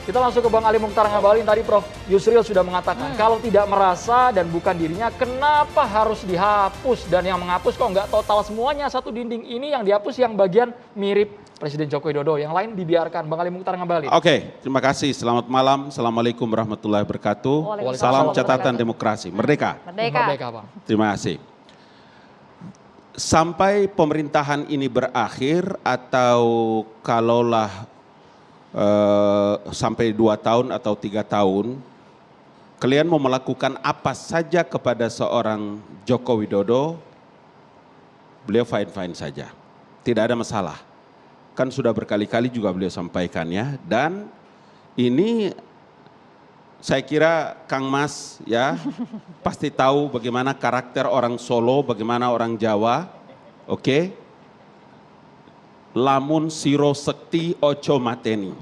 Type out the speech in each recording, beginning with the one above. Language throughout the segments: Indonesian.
Kita langsung ke Bang Ali Mukhtar Ngabalin. Tadi Prof Yusril sudah mengatakan kalau tidak merasa dan bukan dirinya, kenapa harus dihapus? Dan yang menghapus kok nggak total semuanya, satu dinding ini yang dihapus yang bagian mirip Presiden Joko Widodo, yang lain dibiarkan. Bang Ali Mukhtar Ngabalin. Oke, terima kasih. Selamat malam. Assalamualaikum warahmatullahi wabarakatuh. Salam catatan demokrasi. Merdeka. Merdeka, Bang. Terima kasih. Sampai pemerintahan ini berakhir atau kalaulah sampai 2 tahun atau 3 tahun, kalian mau melakukan apa saja kepada seorang Joko Widodo, beliau fine-fine saja. Tidak ada masalah. Kan sudah berkali-kali juga beliau sampaikan ya. Dan ini saya kira Kang Mas ya pasti tahu bagaimana karakter orang Solo, bagaimana orang Jawa. Oke. Lamun siro sekti ojo mateni.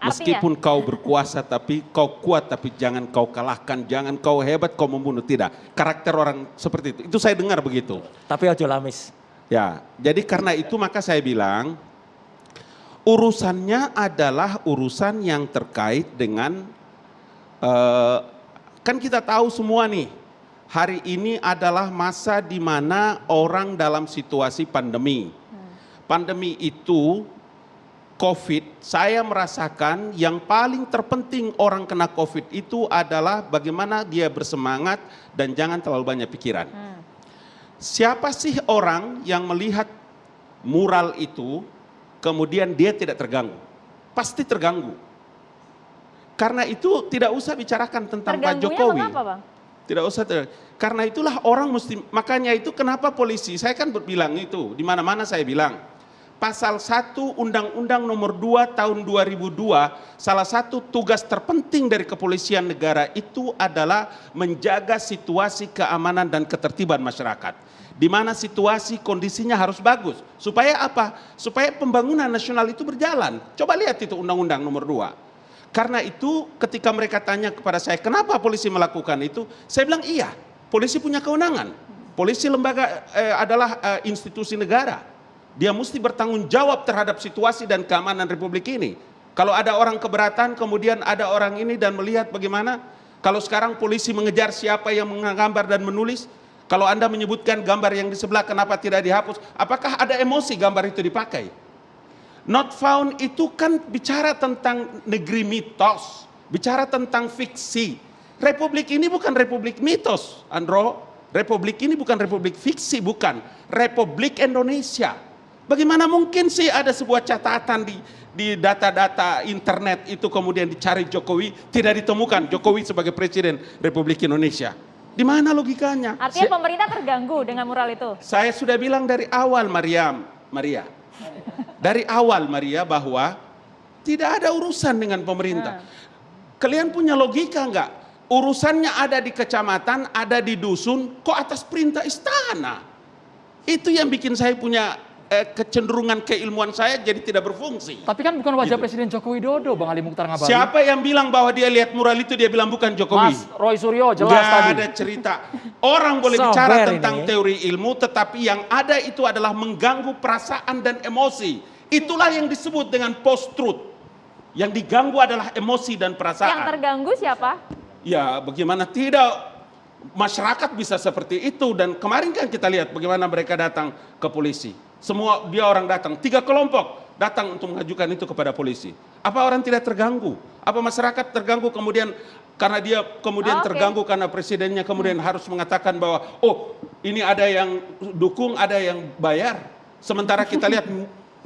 Meskipun kau berkuasa tapi kau kuat, tapi jangan kau kalahkan, jangan kau hebat kau membunuh, tidak. Karakter orang seperti itu. Itu saya dengar begitu. Tapi ojo lamis. Ya, jadi karena itu maka saya bilang urusannya adalah urusan yang terkait dengan kan kita tahu semua nih, hari ini adalah masa di mana orang dalam situasi pandemi. Pandemi itu, COVID, saya merasakan yang paling terpenting orang kena COVID itu adalah bagaimana dia bersemangat dan jangan terlalu banyak pikiran. Siapa sih orang yang melihat mural itu, kemudian dia tidak terganggu? Pasti terganggu. Karena itu tidak usah bicarakan tentang Pak Jokowi. Mengapa, Bang? Tidak usah. Karena itulah orang mesti, makanya itu kenapa polisi, saya kan berbilang itu, di mana-mana saya bilang. Pasal 1 Undang-Undang Nomor 2 Tahun 2002, salah satu tugas terpenting dari kepolisian negara itu adalah menjaga situasi keamanan dan ketertiban masyarakat. Di mana situasi kondisinya harus bagus. Supaya apa? Supaya pembangunan nasional itu berjalan. Coba lihat itu Undang-Undang Nomor 2. Karena itu ketika mereka tanya kepada saya, kenapa polisi melakukan itu? Saya bilang iya, polisi punya kewenangan. Polisi lembaga adalah institusi negara. Dia mesti bertanggung jawab terhadap situasi dan keamanan Republik ini. Kalau ada orang keberatan, kemudian ada orang ini dan melihat bagaimana. Kalau sekarang polisi mengejar siapa yang menggambar dan menulis. Kalau Anda menyebutkan gambar yang di sebelah, kenapa tidak dihapus? Apakah ada emosi gambar itu dipakai? Not found itu kan bicara tentang negeri mitos. Bicara tentang fiksi. Republik ini bukan republik mitos, Andro. Republik ini bukan republik fiksi, bukan. Republik Indonesia. Bagaimana mungkin sih ada sebuah catatan di data-data internet itu kemudian dicari Jokowi, tidak ditemukan Jokowi sebagai Presiden Republik Indonesia. Di mana logikanya? Artinya pemerintah terganggu dengan mural itu? Saya sudah bilang dari awal Maria. Dari awal Maria bahwa tidak ada urusan dengan pemerintah. Kalian punya logika enggak? Urusannya ada di kecamatan, ada di dusun, kok atas perintah istana? Itu yang bikin saya punya kecenderungan keilmuan saya jadi tidak berfungsi. Tapi kan bukan wajah Presiden Joko Widodo, Bang Ali Mukhtar Ngabalin. Siapa yang bilang bahwa dia lihat mural itu dia bilang bukan Jokowi? Mas Roy Suryo jelas Gak tadi. ada cerita. Orang boleh bicara tentang teori ilmu, tetapi yang ada itu adalah mengganggu perasaan dan emosi. Itulah yang disebut dengan post-truth. Yang diganggu adalah emosi dan perasaan. Yang terganggu siapa? Ya bagaimana tidak, masyarakat bisa seperti itu. Dan kemarin kan kita lihat bagaimana mereka datang ke polisi. Semua dia orang datang, 3 kelompok datang untuk mengajukan itu kepada polisi. Apa orang tidak terganggu? Apa masyarakat terganggu kemudian karena dia kemudian terganggu karena presidennya kemudian harus mengatakan bahwa oh ini ada yang dukung, ada yang bayar. Sementara kita lihat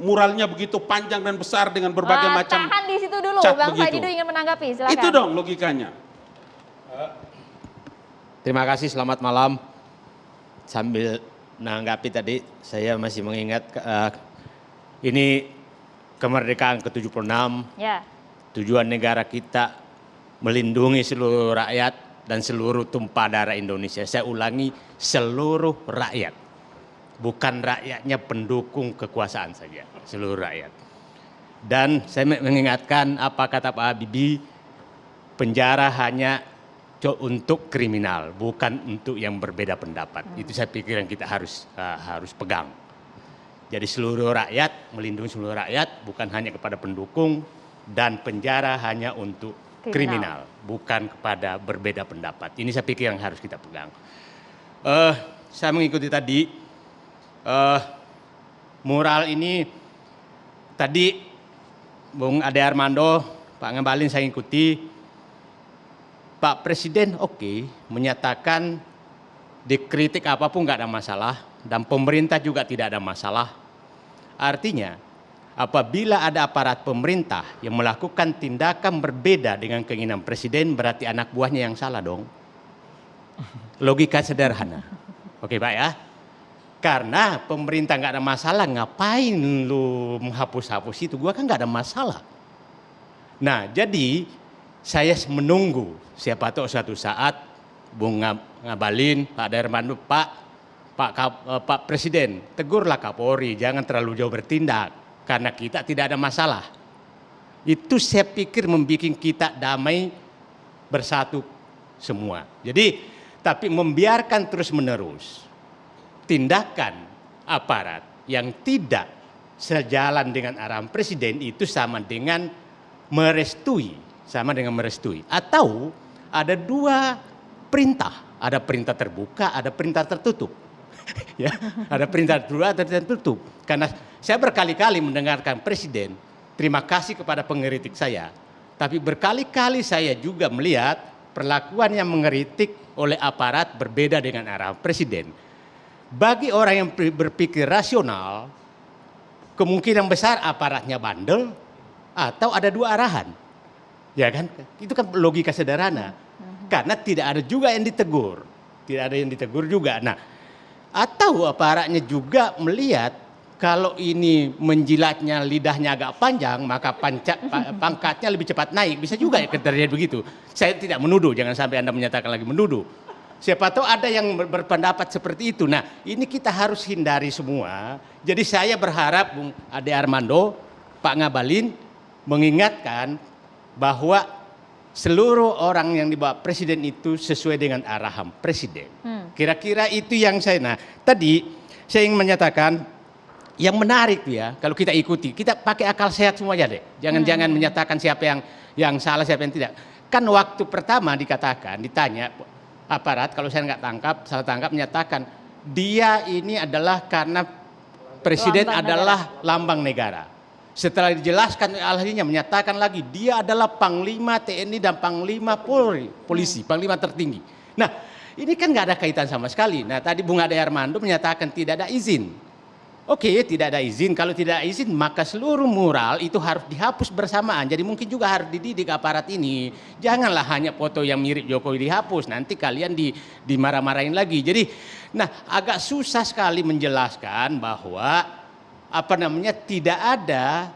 muralnya begitu panjang dan besar dengan berbagai macam. Tahan di situ dulu, Bang Fajidul ingin menanggapi, silakan. Itu dong logikanya. Terima kasih, selamat malam. Sambil menanggapi tadi, saya masih mengingat ini kemerdekaan ke-76. Ya. Tujuan negara kita melindungi seluruh rakyat dan seluruh tumpah darah Indonesia. Saya ulangi, seluruh rakyat. Bukan rakyatnya pendukung kekuasaan saja, seluruh rakyat. Dan saya mengingatkan apa kata Pak Habibie, penjara hanya untuk kriminal, bukan untuk yang berbeda pendapat. Itu saya pikir yang kita harus pegang. Jadi seluruh rakyat, melindungi seluruh rakyat, bukan hanya kepada pendukung, dan penjara hanya untuk kriminal, bukan kepada berbeda pendapat. Ini saya pikir yang harus kita pegang. Saya mengikuti tadi mural ini, tadi Bung Ade Armando, Pak Ngabalin saya ikuti. Pak Presiden menyatakan dikritik apapun nggak ada masalah, dan pemerintah juga tidak ada masalah. Artinya apabila ada aparat pemerintah yang melakukan tindakan berbeda dengan keinginan presiden, berarti anak buahnya yang salah dong. Logika sederhana. Oke Pak ya. Karena pemerintah nggak ada masalah, ngapain lu menghapus-hapus itu? Gua kan nggak ada masalah. Nah jadi saya menunggu, siapa tahu suatu saat Bung Ngabalin, Pak Darmandu, Pak Presiden, tegurlah Kapolri, jangan terlalu jauh bertindak. Karena kita tidak ada masalah. Itu saya pikir membuat kita damai, bersatu semua. Jadi, tapi membiarkan terus-menerus tindakan aparat yang tidak sejalan dengan arahan Presiden itu sama dengan merestui. Atau ada dua perintah. Ada perintah terbuka, ada perintah tertutup. Ya, ada perintah dua atau tertutup. Karena saya berkali-kali mendengarkan Presiden, terima kasih kepada pengkritik saya, tapi berkali-kali saya juga melihat perlakuan yang mengkritik oleh aparat berbeda dengan arahan Presiden. Bagi orang yang berpikir rasional, kemungkinan besar aparatnya bandel atau ada dua arahan. Ya kan? Itu kan logika sederhana. Karena tidak ada juga yang ditegur. Tidak ada yang ditegur juga. Nah, atau aparatnya juga melihat kalau ini menjilatnya lidahnya agak panjang, maka pangkatnya lebih cepat naik. Bisa juga ya terjadi begitu. Saya tidak menuduh, jangan sampai Anda menyatakan lagi menuduh. Siapa tahu ada yang berpendapat seperti itu. Nah ini kita harus hindari semua. Jadi saya berharap Bung Ade Armando, Pak Ngabalin mengingatkan bahwa seluruh orang yang dibawa Presiden itu sesuai dengan arahan Presiden. Kira-kira itu yang saya, tadi saya ingin menyatakan yang menarik ya, kalau kita ikuti, kita pakai akal sehat semuanya deh. Jangan menyatakan siapa yang salah, siapa yang tidak. Kan waktu pertama dikatakan, ditanya aparat, kalau saya salah tangkap menyatakan dia ini adalah karena Presiden adalah lambang negara. Setelah dijelaskan ahlinya menyatakan lagi dia adalah Panglima TNI dan Panglima Polisi, Panglima tertinggi. Nah ini kan nggak ada kaitan sama sekali. Nah tadi Bung Ade Armando menyatakan tidak ada izin. Oke, tidak ada izin. Kalau tidak ada izin maka seluruh mural itu harus dihapus bersamaan. Jadi mungkin juga harus dididik aparat ini. Janganlah hanya foto yang mirip Jokowi dihapus. Nanti kalian dimarah-marahin lagi. Jadi nah agak susah sekali menjelaskan bahwa tidak ada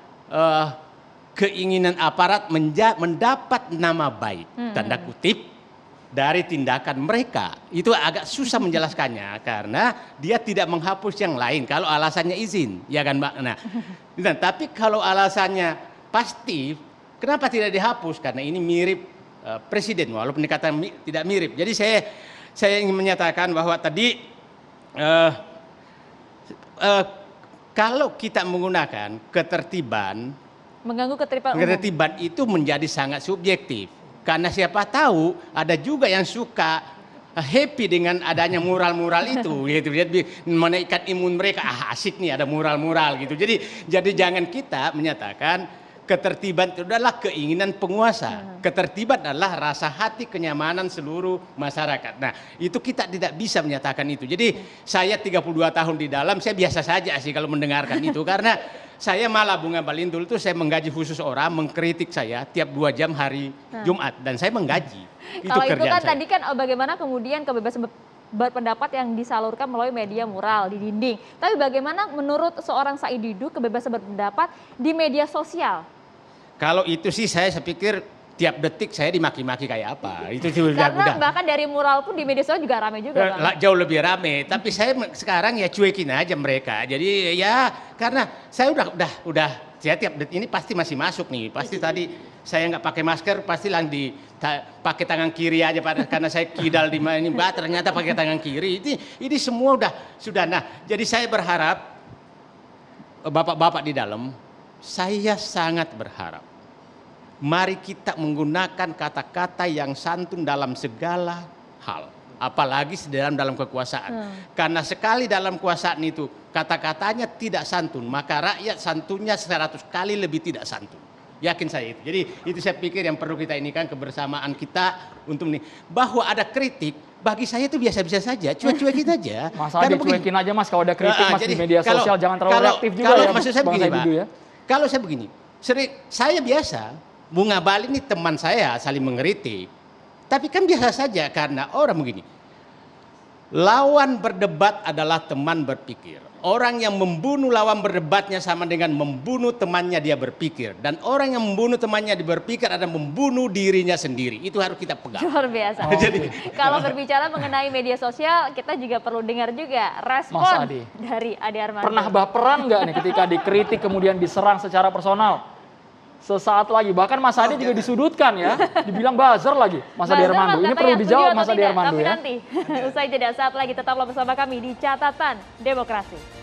keinginan aparat mendapat nama baik, tanda kutip, dari tindakan mereka. Itu agak susah menjelaskannya karena dia tidak menghapus yang lain kalau alasannya izin, ya kan Mbak? Nah, tapi kalau alasannya pasti, kenapa tidak dihapus? Karena ini mirip Presiden, walaupun dikatakan tidak mirip. Jadi saya ingin menyatakan bahwa tadi kalau kita menggunakan ketertiban, mengganggu ketertiban itu menjadi sangat subjektif. Karena siapa tahu ada juga yang suka happy dengan adanya mural-mural itu, gitu. Menaikkan imun mereka, asik nih ada mural-mural gitu. Jadi jangan kita menyatakan ketertiban itu adalah keinginan penguasa. Ketertiban adalah rasa hati kenyamanan seluruh masyarakat. Nah itu kita tidak bisa menyatakan itu. Jadi saya 32 tahun di dalam, saya biasa saja sih kalau mendengarkan itu. Karena saya malah Bung Ngabalin dulu tuh saya menggaji khusus orang mengkritik saya tiap 2 jam hari Jumat. Dan saya menggaji. Kalau itu kan tadi kan bagaimana kemudian kebebasan berpendapat yang disalurkan melalui media mural di dinding. Tapi bagaimana menurut seorang Said Didu kebebasan berpendapat di media sosial? Kalau itu sih saya pikir tiap detik saya dimaki-maki kayak apa. Itu sudah karena bahkan dari mural pun di media sosial juga ramai juga Bang. Jauh lebih ramai. Tapi saya sekarang ya cuekin aja mereka. Jadi ya karena saya udah saya tiap detik ini pasti masih masuk nih. Pasti tadi saya nggak pakai masker pasti langsung pakai tangan kiri aja karena saya kidal di mana ini Mbak ternyata pakai tangan kiri. Ini semua sudah. Nah jadi saya berharap bapak-bapak di dalam, saya sangat berharap mari kita menggunakan kata-kata yang santun dalam segala hal. Apalagi dalam kekuasaan. Karena sekali dalam kekuasaan itu kata-katanya tidak santun, maka rakyat santunnya 100 kali lebih tidak santun. Yakin saya itu. Jadi itu saya pikir yang perlu kita inikan kebersamaan kita untuk ini. Bahwa ada kritik, bagi saya itu biasa-biasa saja, cuek-cuekin aja. Mas Adi cuekin aja Mas, kalau ada kritik Mas di media sosial jangan terlalu reaktif juga kalau ya. Maksud saya begini Pak, ya. kalau saya begini, saya biasa, Bung Abalin ini teman saya saling mengkritik. Tapi kan biasa saja karena orang begini. Lawan berdebat adalah teman berpikir. Orang yang membunuh lawan berdebatnya sama dengan membunuh temannya dia berpikir. Dan orang yang membunuh temannya dia berpikir adalah membunuh dirinya sendiri. Itu harus kita pegang. Luar biasa. Jadi kalau berbicara mengenai media sosial, kita juga perlu dengar juga respon dari Ade Armando. Pernah baperan nggak nih ketika dikritik kemudian diserang secara personal? Sesaat lagi, bahkan Mas Adi juga disudutkan ya, dibilang buzzer lagi, Mas Adi Armando. Ini perlu dijawab Mas Adi Armando tapi ya. nanti, usai jeda saat lagi tetaplah bersama kami di Catatan Demokrasi.